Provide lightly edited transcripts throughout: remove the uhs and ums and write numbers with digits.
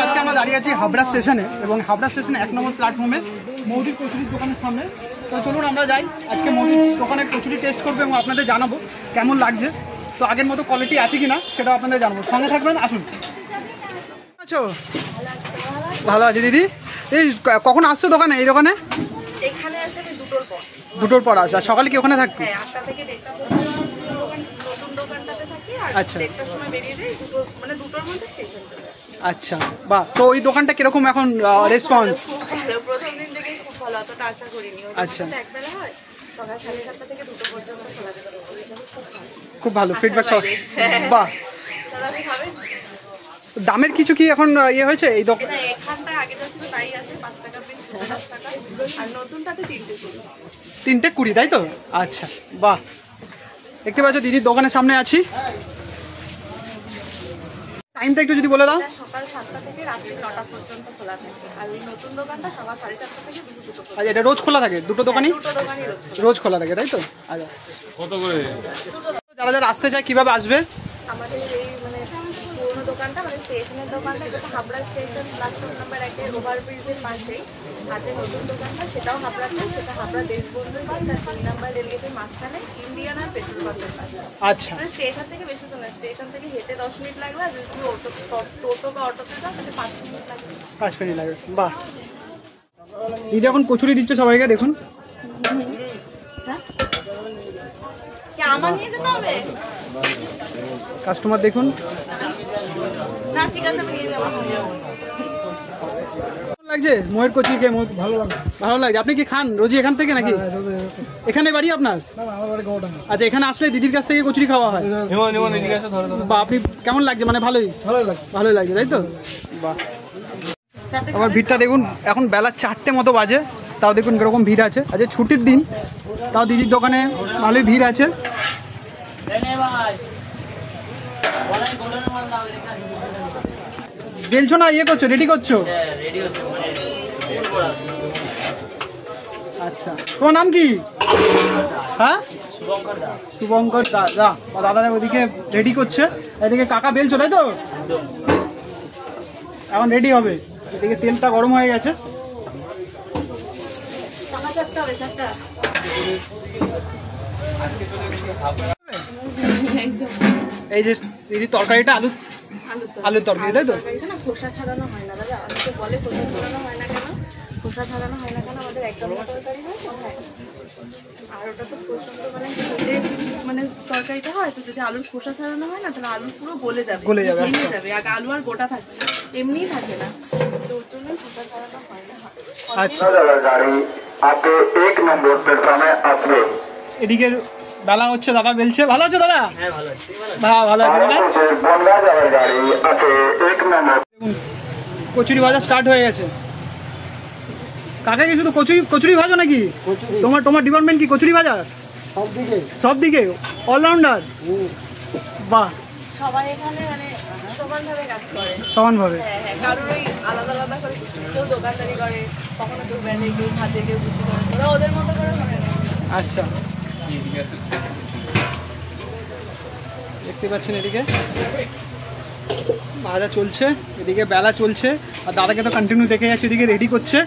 আজকে আমরা দাঁড়িয়ে আছি হাবড়া স্টেশনে এবং হাবড়া স্টেশনে 1 নম্বর প্ল্যাটফর্মে মৌদির কচুরির দোকানের সামনে। তো চলুন আমরা যাই, আজকে মৌদির দোকানের কচুরি টেস্ট করবো এবং আপনাদের জানাবো কেমন লাগছে। তো আগের মতো কোয়ালিটি আছে কিনা সেটা আপনাদের জানাবো, সঙ্গে থাকবেন, আসুন। আছো ভালো আছে দিদি। এই কখন আসছো দোকানে? এই দোকানে এখানে আসে আমি দুটোর পর আসো। আর সকালে কি ওখানে থাকবে? হ্যাঁ, 8টা থেকে 1:30 পর্যন্ত নতুন দোকানটাতে থাকি আর 1:30টার সময় বেরিয়ে যাই, মানে দুটোর মধ্যে স্টেশন চলে আসি। আচ্ছা, বাহ। তো ওই দোকানটা কিরকম এখন রেসপন্স? প্রথম দিন থেকেই খুব ভালো, অতটা আশা করিনি। আচ্ছা, একবেলা হয়, সকাল 7:30 থেকে 2টো পর্যন্ত খোলা থাকে। খুব ভালো ফিডব্যাক। বাহ, খাবেন? দামের কিছু কি এখন ইয়ে হয়েছে এই দোকান? এখানটা আগে যা ছিল তাই আছে, 5 টাকা পিস, 10 টাকা। আর নতুনটাতে 3টে 20, তাই তো? আচ্ছা, বাহ। দেখতে পাচ্ছ দিদির দোকানের সামনে আছি। টাইমটা একটু যদি বলে দাও। সকাল 7টা থেকে রাত্রি 9টা পর্যন্ত খোলা থাকে। আর ওই নতুন দোকানটা সকাল 7:30 থেকে দুপুর 2টো পর্যন্ত। আচ্ছা, এটা রোজ খোলা থাকে? দুটো দোকানই রোজ খোলা থাকে, তাই তো? আচ্ছা, কত করে? যারা যারা আসতে চায় কিভাবে আসবে? আমাদের এই মানে পুরোনো দোকানটা, মানে স্টেশনের দোকানটা, যেটা হাবড়া স্টেশন প্ল্যাটফর্ম নাম্বার 1-এর ওভারব্রিজের পাশেই আছে নতুন দোকানটা, সেটাও হাবড়াতে। সেটা হাবড়া দেশবন্ধু পার্ক আর 3 নাম্বার রেলগেটের মাঝখানে ইন্ডিয়ান আর পেট্রোল পাম্পের পাশে। আচ্ছা, মানে স্টেশন থেকে বেশি চলে, স্টেশন থেকে হেঁটে 10 মিনিট লাগবে, আর যদি তুমি টোটো বা অটোতে যাও তাহলে 5 মিনিট লাগবে। 5 মিনিট লাগবে, বাহ। দিদি এখন কচুরি দিচ্ছে সবাইকে, দেখুন। আমার নিয়ে যেতে হবে? কাস্টমার দেখুন। না, ঠিক আছে, আমি নিয়ে যাবো। লাগছে ময়ের কচুরি খেয়ে? ভালো লাগছে। আপনি কি খান রোজই এখান থেকে নাকি? এখানে বাড়ি আপনার? আচ্ছা, এখানে আসলে দিদির কাছ থেকে কচুরি খাওয়া হয়? বা আপনি কেমন লাগছে? মানে ভালোই লাগছে, তাই তো? বাহ। আবার ভিড়টা দেখুন, এখন বেলা 4টে মতো বাজে, তাও দেখুন কিরকম ভিড় আছে। আজকে ছুটির দিন, তাও দিদির দোকানে ভালোই ভিড় আছে। বেলছো না ইয়ে করছো, রেডি করছো? আচ্ছা, তোমার নাম কি? হ্যাঁ, শুভঙ্কর দাদা। দাদা ওদিকে রেডি করছে, এদিকে কাকা বেলছো, তাই তো? এখন রেডি হবে। এদিকে তেলটা গরম হয়ে গেছে। এই যে দিদি তরকারিটা আলুর তরকারি, তাই তো? খোসা ছাড়ানো হয় না দাদা, অনেকে বলে খোসা ছাড়ানো হয় না কেন। খোসা ছাড়ানো হয় না কেন, আমাদের একদম তরকারি হয় তো। হ্যাঁ, আর ওটা তো প্রচন্ড মানে তরকারিটা হয় তো, যদি আলুর খোসা ছাড়ানো হয় না তাহলে আলু পুরো গলে যাবে। আর আলু আর গোটা থাকবে না, এমনিই থাকে না, তো ওর জন্য খোসা ছাড়ানো হয় না। আচ্ছা, এদিকে বেলা হচ্ছে, দাদা বেলছে। ভালো আছো দাদা? ভালো আছে দাদা। কচুরি ভাজা স্টার্ট হয়ে গেছে। কাকা কি শুধু কচুরি ভাজো নাকি? তোমার ডিপার্টমেন্ট কি কচুরি ভাজা? সব দিকে অলরাউন্ডার। বাহ, সবাই এখানে মানে সমানভাবে কাজ করে। সমানভাবে? হ্যাঁ, কারোর ওই আলাদা আলাদা করে কিছু, কেউ দোকানদারি করে, কখনো কেউ বেলে, কেউ ভাজে, কেউ বুঝি করে, ওরা ওদের মতো করে করে। আচ্ছা, দেখতে পাচ্ছেন এদিকে ভাজা চলছে, এদিকে বেলা চলছে, আর দাদাকে তো কন্টিনিউ দেখে যাচ্ছে, এদিকে রেডি করছে।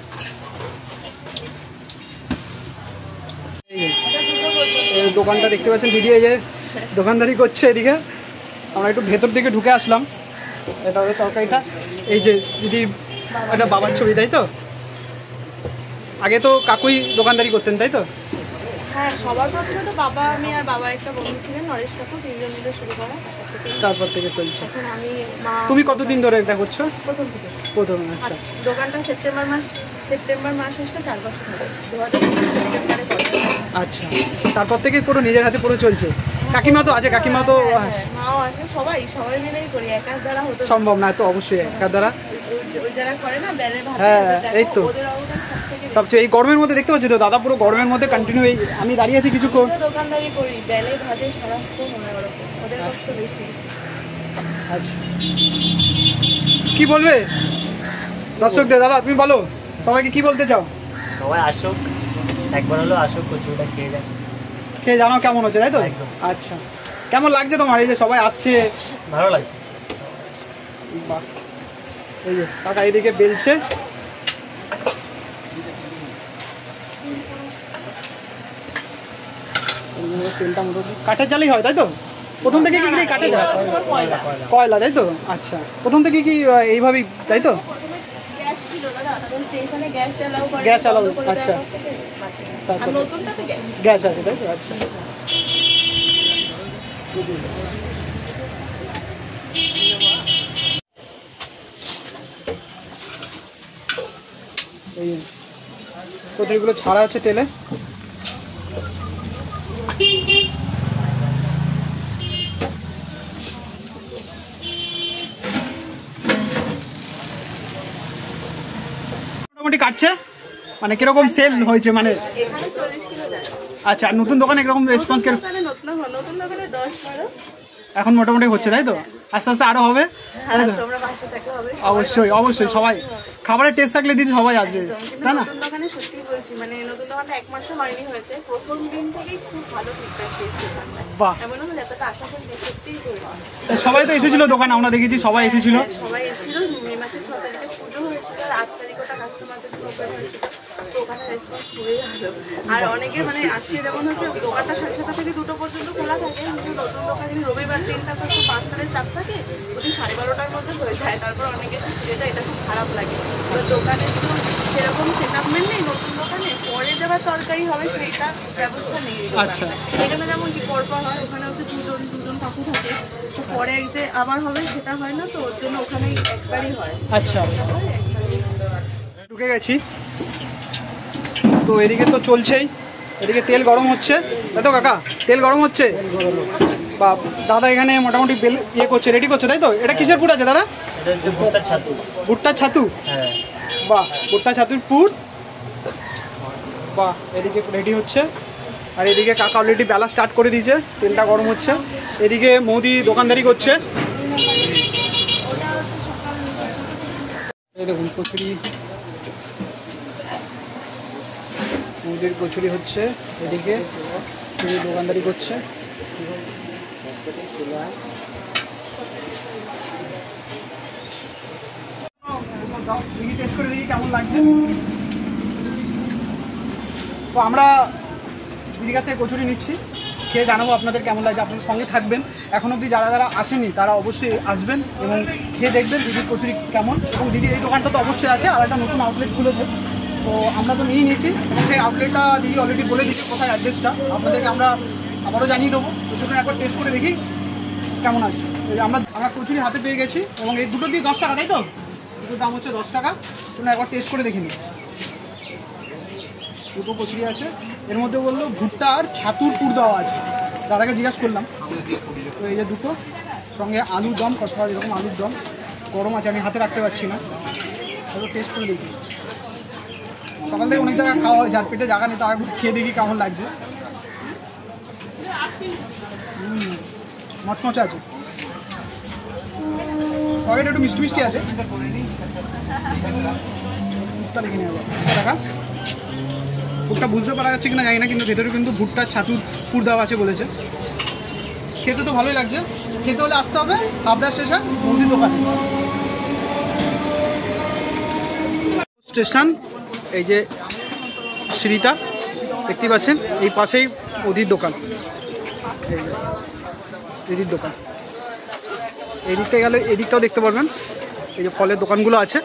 এই দোকানটা দেখতে পাচ্ছেন দিদি, এই যে দোকানদারি করছে। এদিকে আমরা একটু ভেতর দিকে ঢুকে আসলাম। এটা ওদের তরকারিটা, এই যে দিদি, এটা বাবার ছবি, তাই তো? আগে তো কাকুই দোকানদারি করতেন, তাই তো? হ্যাঁ, সবার প্রথমে তো বাবা, আমি আর বাবা একটা বন্ধু ছিলেন নরেশ কাকু, 3জন মিলে শুরু করা। তারপর থেকে চলছে। এখন আমি, মা। তুমি কতদিন ধরে এটা করছো? প্রথম থেকে। আচ্ছা, দোকানটা সেপ্টেম্বর মাস আসলে 4 বছর ধরে, 2020 সেপ্টেম্বরে করে। আচ্ছা, তারপর থেকে পুরো নিজের হাতে পুরো চলছে। কাকিমা তো আছে? কাকিমা তো, মাও আছে, সবাই মিলেই করি, একার দ্বারা হতো সম্ভব না তো, অবশ্যই একার দ্বারা। ওই যারা করে না বেলে ভাজে, হ্যাঁ, এই তো ওদের অবদান সবথেকে। সবচেয়ে এই গরমের মধ্যে দেখতে পাচ্ছি তো দাদা, পুরো গরমের মধ্যে কন্টিনিউ। আমি দাঁড়িয়ে আছি কিছুক্ষণ, দোকানদারি করি, বেলে ভাজে সারাক্ষণ, ওদের কষ্ট বেশি। আচ্ছা, কি বলবে দর্শকদের? দাদা তুমি বলো, সবাইকে কি বলতে চাও? সবাই আসুক, একবার হলো আসুক, কচুরিটা খেয়ে যান, খেয়ে জানো কেমন হচ্ছে, তাই তো? আচ্ছা, কেমন লাগছে তোমার এই যে সবাই আসছে? ভালো লাগছে। বাহ, এই যে কাকা এদিকে বেলছে, তেলটা মোটামুটি কাঠের জালেই হয় তাই তো? প্রথম থেকে কি কাঠের জাল? কয়লা তাই তো? আচ্ছা, প্রথম থেকে কি এইভাবেই তাই তো? গ্যাস অ্যালাউ, আচ্ছা গ্যাস আছে তাই তো? আচ্ছা এই কচুরিগুলো ছাড়া হচ্ছে তেলে। মোটামুটি কাটছে মানে কিরকম সেল হয়েছে মানে? এখানে 40 কিলো যায়। আচ্ছা, আর নতুন দোকানে এরকম রেসপন্স কেন? নতুন দোকানে 10-12 এখন মোটামুটি হচ্ছে তাই তো? আস্তে আস্তে আরো হবে। তোমরা পাশে থাকলে হবে। অবশ্যই অবশ্যই, সবাই খাবারের টেস্ট থাকলে দিদি সবাই আসবে তাই না? নতুন দোকানে সত্যি বলছি মানে নতুন দোকানটা 1 মাসও হয়নি হয়েছে, প্রথম দিন থেকেই খুব ভালো ফিডব্যাক পেয়েছি। বাহ, এমন হলো যতটা আশা করি সত্যিই করলাম। সবাই তো এসেছিল দোকানে, আমরা দেখেছি সবাই এসেছিল। সবাই এসেছিল। মে মাসের 6 তারিখে পুজো হয়েছিল আর 8 তারিখ ওটা কাস্টমারদের জন্য ওপেন হয়েছিল, তো ওখানে রেসপন্স খুবই ভালো। আর অনেকে মানে আজকে যেমন হচ্ছে দোকানটা 7:30 থেকে 2টো পর্যন্ত খোলা থাকে, কিন্তু নতুন দোকানে রবিবার দিনটা তো একটু পার্সেলের চাপ থাকে, ওই 12:30টার মধ্যে হয়ে যায়। তারপর অনেকে যেটা এটা খুব খারাপ লাগে। তো দোকানে তো সেরকম সেটআপমেন্ট নেই নতুন দোকানে, পরে যাবার তরকারি হবে সেইটা ব্যবস্থা নেই। আচ্ছা, এখানে যেমন কি পরপর হয়, ওখানে হচ্ছে দুজন কাকু থাকে, তো পরে যে আবার হবে সেটা হয় না, তো ওর জন্য ওখানেই একবারই হয়। আচ্ছা, ঢুকে গেছি তো এদিকে তো চলছেই, এদিকে তেল গরম হচ্ছে তাই তো কাকা? তেল গরম হচ্ছে বা দাদা এখানে মোটামুটি ইয়ে করছে, রেডি করছে তাই তো? এটা কিসের পুর আছে দাদা? ভুট্টার ছাতু। ভুট্টার ছাতু? হ্যাঁ। বাহ, ভুট্টা ছাতুর পুর। বাহ, এদিকে রেডি হচ্ছে আর এদিকে কাকা অলরেডি বেলা স্টার্ট করে দিয়েছে, তেলটা গরম হচ্ছে। এদিকে মৌদি দোকানদারি করছে। এই দেখুন কচুরি, মৌদির কচুরি হচ্ছে, এদিকে দোকানদারি করছে। টেস্ট করে দেখি কেমন লাগছে। তো আমরা দিদির কাছে কচুরি নিচ্ছি, খেয়ে জানাবো আপনাদের কেমন লাগছে। আপনাদের সঙ্গে থাকবেন, এখন অবধি যারা যারা আসেনি তারা অবশ্যই আসবেন এবং খেয়ে দেখবেন দিদির কচুরি কেমন। এবং দিদির এই দোকানটা তো অবশ্যই আছে, আর একটা নতুন আউটলেট খুলেছে, তো আমরা তো নিয়ে নিয়েছি এবং সেই আউটলেটটা দিদি অলরেডি বলে দিচ্ছি কোথায় অ্যাড্রেসটা, আপনাদেরকে আমরা আবারও জানিয়ে দেবো। তো সেখানে একবার টেস্ট করে দেখি কেমন আছে। আমরা কচুরি হাতে পেয়ে গেছি এবং এই দুটো দিয়ে 10 টাকা তাই তো? দুটোর দাম হচ্ছে 10 টাকা। শুনে একবার টেস্ট করে দেখে নিই। দুটো কচুরি আছে, এর মধ্যে বললো ভুট্টা আর ছাতুর পুর দেওয়া আছে। দাদাকে জিজ্ঞাসা করলাম, তো এই যে দুটো, সঙ্গে আলুর দম, কষা এরকম আলুর দম গরম আছে, আমি হাতে রাখতে পারছি না। তাহলে টেস্ট করে দেখি। সকাল থেকে অনেক জায়গায় খাওয়া হয়, যার পেটে জায়গা নেই, তার খেয়ে দেখি কেমন লাগছে। মচমচে আছে, তরকারিটা একটু মিষ্টি মিষ্টি আছে। ভুট্টা দেখে নেওয়া যায়, দেখা ভুট্টা বুঝতে পারা যাচ্ছে কিনা জানি না, কিন্তু ভেতরে কিন্তু ভুট্টার ছাতুর পুর দেওয়া আছে বলেছে। খেতে তো ভালোই লাগছে। খেতে হলে আসতে হবে হাবড়া স্টেশন মন্দির দোকানে। স্টেশন, এই যে সিঁড়িটা দেখতে পাচ্ছেন, এই পাশেই অধীর দোকান, এদির দোকান। এই দিকটা গেলে এদিকটাও দেখতে পারবেন, এই যে ফলের দোকানগুলো আছে।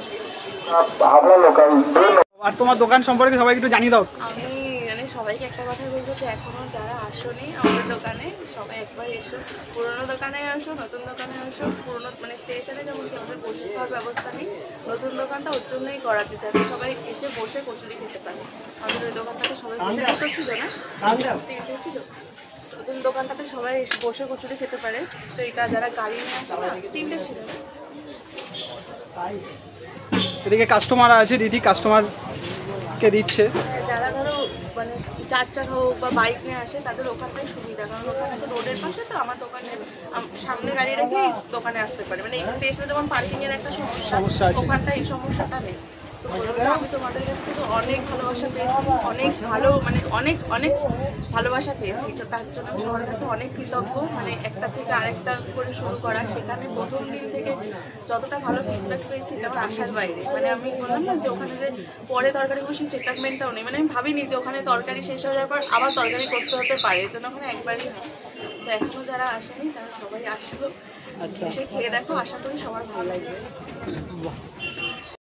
আর তোমার দোকান সম্পর্কে সবাই একটু জানিয়ে দাও। আমি মানে সবাইকে একটা কথা বলবো যে এখনো যারা আসোনি আমাদের দোকানে, সবাই একবার এসো। পুরোনো দোকানে আসো, নতুন দোকানে আসো। পুরোনো মানে স্টেশনে যেমন কি আমাদের বসে খাওয়ার ব্যবস্থা নেই, নতুন দোকানটা ওর জন্যই করা আছে, যাতে সবাই এসে বসে কচুরি খেতে পারে। আমাদের ওই দোকানটাতে সবাই বসে দুটো ছিল না, 3টে ছিল। নতুন দোকানটাতে সবাই বসে কচুরি খেতে পারে, তো এটা যারা গাড়ি নিয়ে আসে না, 3টে ছিল। এদিকে কাস্টমার আছে, দিদি কাস্টমারকে দিচ্ছে। যারা ধরো মানে 4 চাকা হোক বা বাইক নিয়ে আসে তাদের ওখানটাই সুবিধা, কারণ ওখানে তো রোডের পাশে, তো আমার দোকানের সামনে গাড়ি রেখেই দোকানে আসতে পারে। মানে স্টেশনে যেমন পার্কিং এর একটা সমস্যা আছে, ওখানটা এই সমস্যাটা নেই। তো বলবো যে আমি তোমাদের কাছ থেকে অনেক ভালোবাসা পেয়েছি, অনেক ভালো মানে অনেক অনেক ভালোবাসা পেয়েছি। তো তার জন্য আমি সবার কাছে অনেক কৃতজ্ঞ। মানে একটা থেকে আরেকটা করে শুরু করা, সেখানে প্রথম দিন থেকে যতটা ভালো ফিডব্যাক পেয়েছি এটা আমার আশার বাইরে। মানে আমি বললাম না যে ওখানে যে পরে তরকারি বসে সেটলমেন্টটাও নেই, মানে আমি ভাবিনি যে ওখানে তরকারি শেষ হয়ে যাওয়ার পর আবার তরকারি করতে হতে পারে, এর জন্য ওখানে একবারই হয়। তো এখনও যারা আসেনি তারা সবাই আসবো, এসে খেয়ে দেখো, আশা করি সবার ভালো লাগবে।